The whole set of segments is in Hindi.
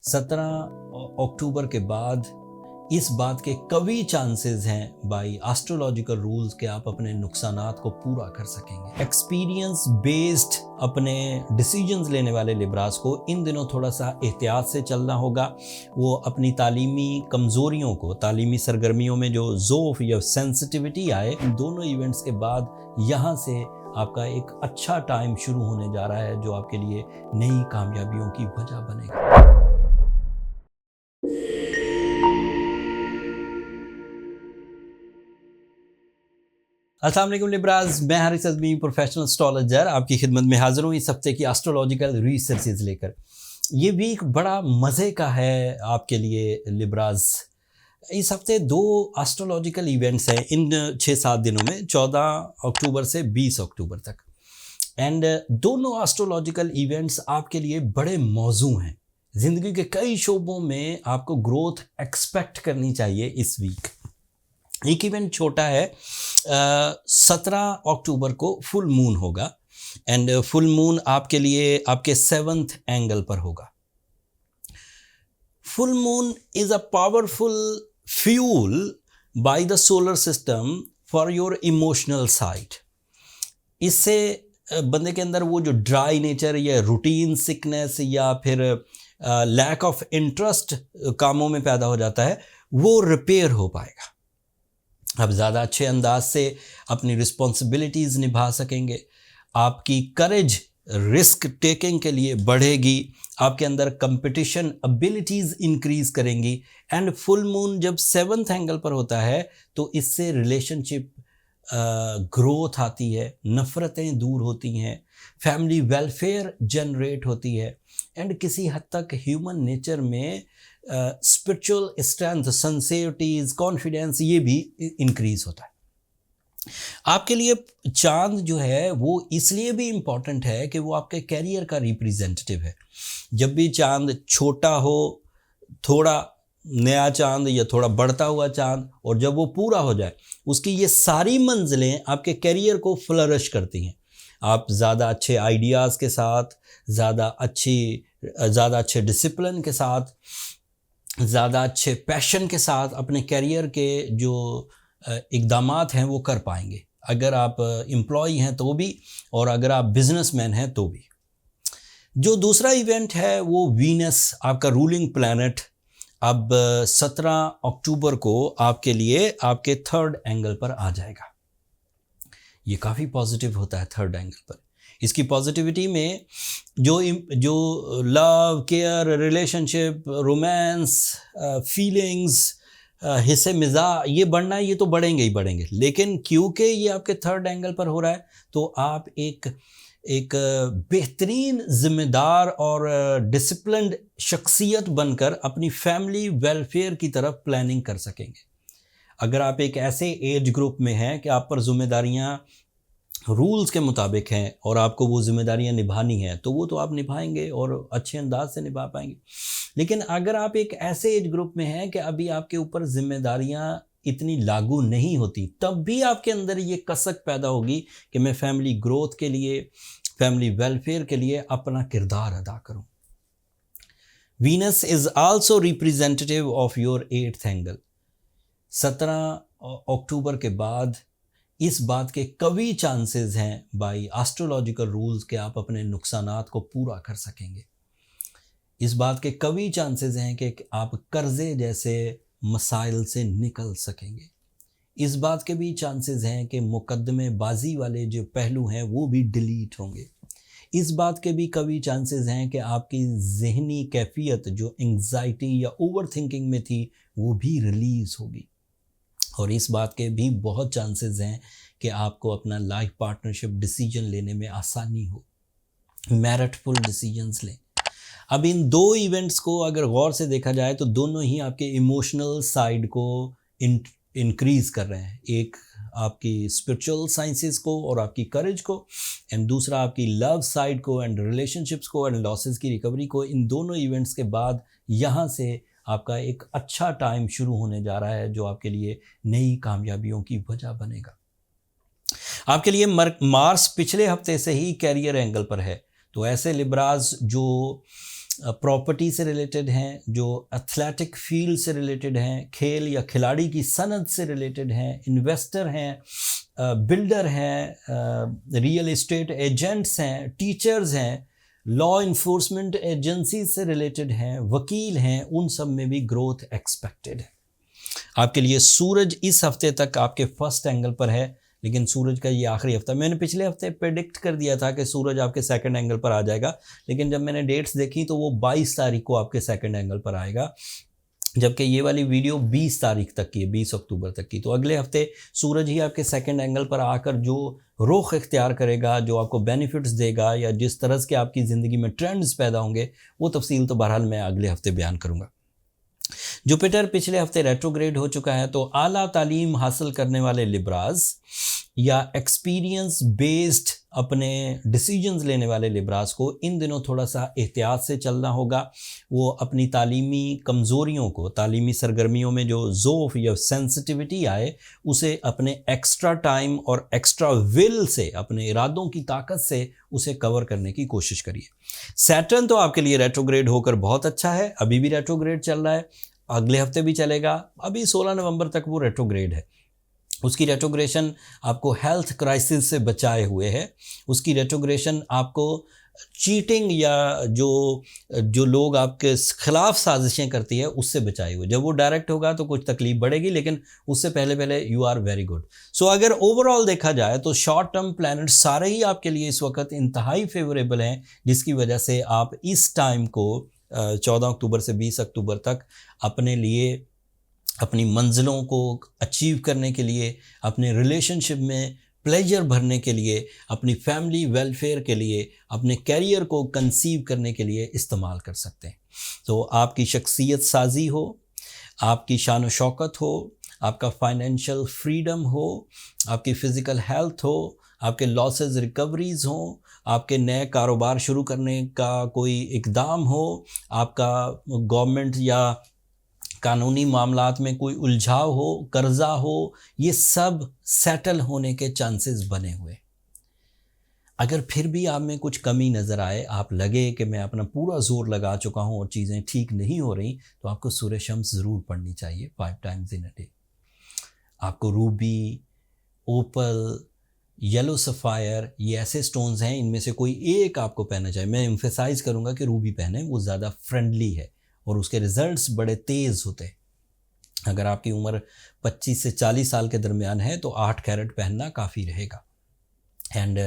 17 अक्टूबर के बाद इस बात के कभी चांसेस हैं बाय एस्ट्रोलॉजिकल रूल्स के आप अपने नुकसानात को पूरा कर सकेंगे। एक्सपीरियंस बेस्ड अपने डिसीजंस लेने वाले लिब्रास को इन दिनों थोड़ा सा एहतियात से चलना होगा। वो अपनी तालीमी कमज़ोरियों को, तालीमी सरगर्मियों में जो ज़ोफ़ या सेंसिटिविटी आए, इन दोनों इवेंट्स के बाद यहाँ से आपका एक अच्छा टाइम शुरू होने जा रहा है जो आपके लिए नई कामयाबियों की वजह बनेगा। अस्सलाम वालेकुम लिब्रास, मैं हारिस अज़मी प्रोफेशनल एस्ट्रोलॉजर आपकी खिदमत में हाज़िर हूँ इस हफ्ते की एस्ट्रोलॉजिकल रिसर्चेज लेकर। ये वीक बड़ा मज़े का है आपके लिए लिब्रास। इस हफ्ते दो एस्ट्रोलॉजिकल इवेंट्स हैं इन 6-7 दिनों में, 14 अक्टूबर से 20 अक्टूबर तक। एंड दोनों एस्ट्रोलॉजिकल इवेंट्स आपके लिए बड़े मौजू हैं। ज़िंदगी के कई शोबों में आपको ग्रोथ एक्सपेक्ट करनी चाहिए इस वीक। एक इवेंट छोटा है, 17 अक्टूबर को फुल मून होगा एंड फुल मून आपके लिए आपके 7th एंगल पर होगा। Full moon is a powerful fuel by the solar system for your emotional side. इससे बंदे के अंदर वो जो ड्राई नेचर या रूटीन सिकनेस या फिर लैक ऑफ इंटरेस्ट कामों में पैदा हो जाता है, वो रिपेयर हो पाएगा। आप ज़्यादा अच्छे अंदाज से अपनी रिस्पॉन्सिबिलिटीज़ निभा सकेंगे। आपकी करेज रिस्क टेकिंग के लिए बढ़ेगी। आपके अंदर कंपटीशन एबिलिटीज़ इंक्रीज़ करेंगी। एंड फुल मून जब 7th एंगल पर होता है तो इससे रिलेशनशिप ग्रोथ आती है, नफ़रतें दूर होती हैं, फैमिली वेलफेयर जनरेट होती है एंड किसी हद तक ह्यूमन नेचर में स्पिरिचुअल स्ट्रेंथ, सिंसियरिटीज़, कॉन्फिडेंस ये भी इंक्रीज़ होता है। आपके लिए चांद जो है वो इसलिए भी इम्पॉर्टेंट है कि वो आपके कैरियर का रिप्रेजेंटेटिव है। जब भी चांद छोटा हो, थोड़ा नया चांद या थोड़ा बढ़ता हुआ चांद, और जब वो पूरा हो जाए, उसकी ये सारी मंजिलें आपके कैरियर को फ्लरिश करती हैं। आप ज़्यादा अच्छे आइडियाज़ के साथ, ज़्यादा अच्छे डिसिप्लिन के साथ, ज़्यादा अच्छे पैशन के साथ अपने कैरियर के जो इक़दामात हैं वो कर पाएंगे। अगर आप एम्प्लॉई हैं तो भी, और अगर आप बिजनेसमैन हैं तो भी। जो दूसरा इवेंट है वो वीनस, आपका रूलिंग प्लैनेट, अब 17 अक्टूबर को आपके लिए आपके 3rd एंगल पर आ जाएगा। ये काफ़ी पॉजिटिव होता है 3rd एंगल पर। इसकी पॉजिटिविटी में जो love, care, relationship, romance, feelings, हिस्से मिज़ाज ये बढ़ना है, ये तो बढ़ेंगे ही बढ़ेंगे। लेकिन क्योंकि ये आपके 3rd एंगल पर हो रहा है तो आप एक बेहतरीन ज़िम्मेदार और डिसिप्लिन्ड शख्सियत बनकर अपनी फैमिली वेलफेयर की तरफ प्लानिंग कर सकेंगे। अगर आप एक ऐसे एज ग्रुप में हैं कि आप पर ज़िम्मेदारियाँ रूल्स के मुताबिक हैं और आपको वो ज़िम्मेदारियाँ निभानी हैं, तो वो तो आप निभाएंगे और अच्छे अंदाज से निभा पाएंगे। लेकिन अगर आप एक ऐसे एज ग्रुप में हैं कि अभी आपके ऊपर ज़िम्मेदारियाँ इतनी लागू नहीं होती, तब भी आपके अंदर ये कसक पैदा होगी कि मैं फैमिली ग्रोथ के लिए, फैमिली वेलफेयर के लिए अपना किरदार अदा करूँ। Venus is also representative of your 8th angle. 17 अक्टूबर के बाद इस बात के कभी चांसेस हैं बाय एस्ट्रोलॉजिकल रूल्स के आप अपने नुकसानात को पूरा कर सकेंगे। इस बात के कभी चांसेस हैं कि आप कर्जे जैसे मसाइल से निकल सकेंगे। इस बात के भी चांसेस हैं कि मुकद्दमे बाजी वाले जो पहलू हैं वो भी डिलीट होंगे। इस बात के भी कभी चांसेस हैं कि आपकी ज़हनी कैफियत जो एंग्जाइटी या ओवर थिंकिंग में थी वो भी रिलीज़ होगी। और इस बात के भी बहुत चांसेस हैं कि आपको अपना लाइफ पार्टनरशिप डिसीजन लेने में आसानी हो, मेरिटफुल डिसीजंस लें। अब इन दो इवेंट्स को अगर गौर से देखा जाए तो दोनों ही आपके इमोशनल साइड को इंक्रीज़ कर रहे हैं। एक आपकी स्पिरिचुअल साइंसेस को और आपकी करेज को, एंड दूसरा आपकी लव साइड को एंड रिलेशनशिप्स को एंड लॉसेस की रिकवरी को। इन दोनों इवेंट्स के बाद यहाँ से आपका एक अच्छा टाइम शुरू होने जा रहा है जो आपके लिए नई कामयाबियों की वजह बनेगा। आपके लिए मार्स पिछले हफ्ते से ही कैरियर एंगल पर है, तो ऐसे लिब्रास जो प्रॉपर्टी से रिलेटेड हैं, जो एथलेटिक फील्ड से रिलेटेड हैं, खेल या खिलाड़ी की सनद से रिलेटेड हैं, इन्वेस्टर हैं, बिल्डर हैं, रियल एस्टेट एजेंट्स हैं, टीचर्स हैं, लॉ इन्फोर्समेंट एजेंसी से रिलेटेड हैं, वकील हैं, उन सब में भी ग्रोथ एक्सपेक्टेड है। आपके लिए सूरज इस हफ्ते तक आपके फर्स्ट एंगल पर है, लेकिन सूरज का ये आखिरी हफ्ता, मैंने पिछले हफ्ते प्रेडिक्ट कर दिया था कि सूरज आपके सेकंड एंगल पर आ जाएगा, लेकिन जब मैंने डेट्स देखी तो वो 22 तारीख को आपके सेकंड एंगल पर आएगा, जबकि ये वाली वीडियो 20 तारीख तक की है, 20 अक्टूबर तक की। तो अगले हफ्ते सूरज ही आपके सेकंड एंगल पर आकर जो रुख इख्तियार करेगा, जो आपको बेनिफिट्स देगा, या जिस तरह के आपकी ज़िंदगी में ट्रेंड्स पैदा होंगे, वो तफसील तो बहरहाल मैं अगले हफ्ते बयान करूँगा। जुपिटर पिछले हफ्ते रेट्रोग्रेड हो चुका है, तो आला तालीम हासिल करने वाले लिब्राज या एक्सपीरियंस बेस्ड अपने डिसीजंस लेने वाले लिब्राज को इन दिनों थोड़ा सा एहतियात से चलना होगा। वो अपनी तालीमी कमज़ोरियों को, तालीमी सरगर्मियों में जो ज़ोफ़ या सेंसिटिविटी आए, उसे अपने एक्स्ट्रा टाइम और एक्स्ट्रा विल से, अपने इरादों की ताकत से उसे कवर करने की कोशिश करिए। सैटर्न तो आपके लिए रेट्रोग्रेड होकर बहुत अच्छा है, अभी भी रेट्रोग्रेड चल रहा है, अगले हफ्ते भी चलेगा, अभी 16 नवंबर तक वो रेट्रोग्रेड है। उसकी रेट्रोग्रेशन आपको हेल्थ क्राइसिस से बचाए हुए है, उसकी रेट्रोग्रेशन आपको चीटिंग या जो लोग आपके खिलाफ साजिशें करती है उससे बचाए हुए। जब वो डायरेक्ट होगा तो कुछ तकलीफ बढ़ेगी, लेकिन उससे पहले यू आर वेरी गुड। सो अगर ओवरऑल देखा जाए तो शॉर्ट टर्म प्लैनेट सारे ही आपके लिए इस वक्त इंतहाई फेवरेबल हैं, जिसकी वजह से आप इस टाइम को 14 अक्टूबर से 20 अक्टूबर तक अपने लिए, अपनी मंजिलों को अचीव करने के लिए, अपने रिलेशनशिप में प्लेजर भरने के लिए, अपनी फैमिली वेलफेयर के लिए, अपने कैरियर को कंसीव करने के लिए इस्तेमाल कर सकते हैं। तो आपकी शख्सियत साजी हो, आपकी शान व शौकत हो, आपका फाइनेंशियल फ्रीडम हो, आपकी फ़िज़िकल हेल्थ हो, आपके लॉसेस रिकवरीज़ हों, आपके नए कारोबार शुरू करने का कोई इक़दाम हो, आपका गवर्नमेंट या कानूनी मामलात में कोई उलझाव हो, कर्जा हो, ये सब सेटल होने के चांसेस बने हुए। अगर फिर भी आप में कुछ कमी नज़र आए, आप लगे कि मैं अपना पूरा ज़ोर लगा चुका हूँ और चीज़ें ठीक नहीं हो रही, तो आपको सूरह शम्स ज़रूर पढ़नी चाहिए 5 टाइम्स इन अ डे। आपको रूबी, ओपल, येलो सफ़ायर, ये ऐसे स्टोन्स हैं, इनमें से कोई एक आपको पहनना चाहिए। मैं एम्फेसाइज़ करूँगा कि रूबी पहने, वो ज़्यादा फ्रेंडली है और उसके रिज़ल्ट्स बड़े तेज़ होते हैं। अगर आपकी उम्र 25 से 40 साल के दरमियान है तो 8 कैरेट पहनना काफ़ी रहेगा। एंड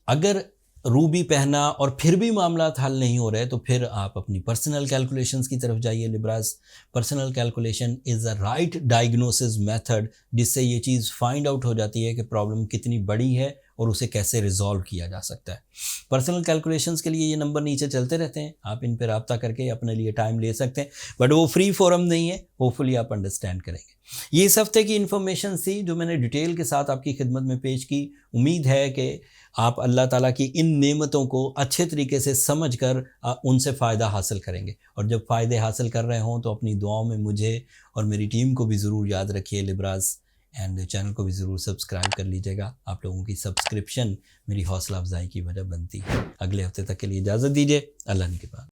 अगर रूबी पहना और फिर भी मामला हल नहीं हो रहे, तो फिर आप अपनी पर्सनल कैलकुलेशंस की तरफ जाइए लिब्राज। Personal calculation is a right diagnosis method, जिससे ये चीज़ फाइंड आउट हो जाती है कि प्रॉब्लम कितनी बड़ी है और उसे कैसे रिजॉल्व किया जा सकता है। पर्सनल कैलकुलेशंस के लिए ये नंबर नीचे चलते रहते हैं, आप इन पर रब्ता करके अपने लिए टाइम ले सकते हैं, बट वो फ्री फोरम नहीं है, होपफुली आप अंडरस्टैंड करेंगे। ये इस हफ्ते की इन्फॉर्मेशन थी जो मैंने डिटेल के साथ आपकी खिदमत में पेश की। उम्मीद है कि आप अल्लाह ताला की इन नेमतों को अच्छे तरीके से समझ कर उनसे फ़ायदा हासिल करेंगे, और जब फ़ायदे हासिल कर रहे हों तो अपनी दुआओं में मुझे और मेरी टीम को भी ज़रूर याद रखिए लिब्राज, एंड चैनल को भी ज़रूर सब्सक्राइब कर लीजिएगा। आप लोगों की सब्सक्रिप्शन मेरी हौसला अफजाई की वजह बनती है। अगले हफ्ते तक के लिए इजाज़त दीजिए। अल्लाह ने के बाद।